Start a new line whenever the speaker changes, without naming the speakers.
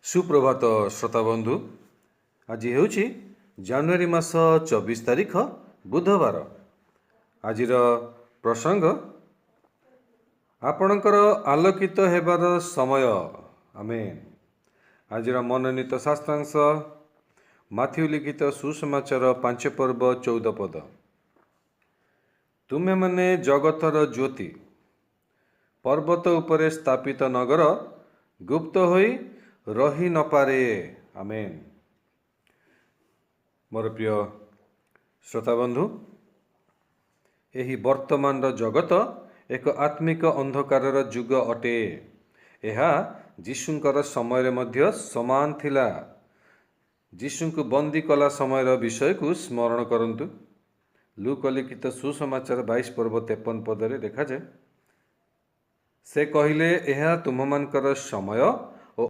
सुप्रभात श्रोता बंधु। आज हूँ जानुरी मास 24 तारीख बुधवार। आज प्रसंग आपणकर आलोकित हेबार समय। आमेन। आज मनोनीत शास्त्रांश माथ्यू लिखित सुसमाचार 5 पर्व 14 पद। तुम्हें मने जगतर ज्योति, पर्वत उपरे स्थापित नगर गुप्त होई रही न पारे। आमेन। मोर प्रिय श्रोता बंधु, यही वर्तमान जगत एक आत्मिक अंधकार जुग अटे। यह जीशुंकर समय मध्य समान थिला। जीशु को बंदी कला समय विषय को स्मरण करंतु। लूक लिखित सुसमाचार 22 पर्व 53 पदरे देखा जाए, से कहले यह तुममानकर समय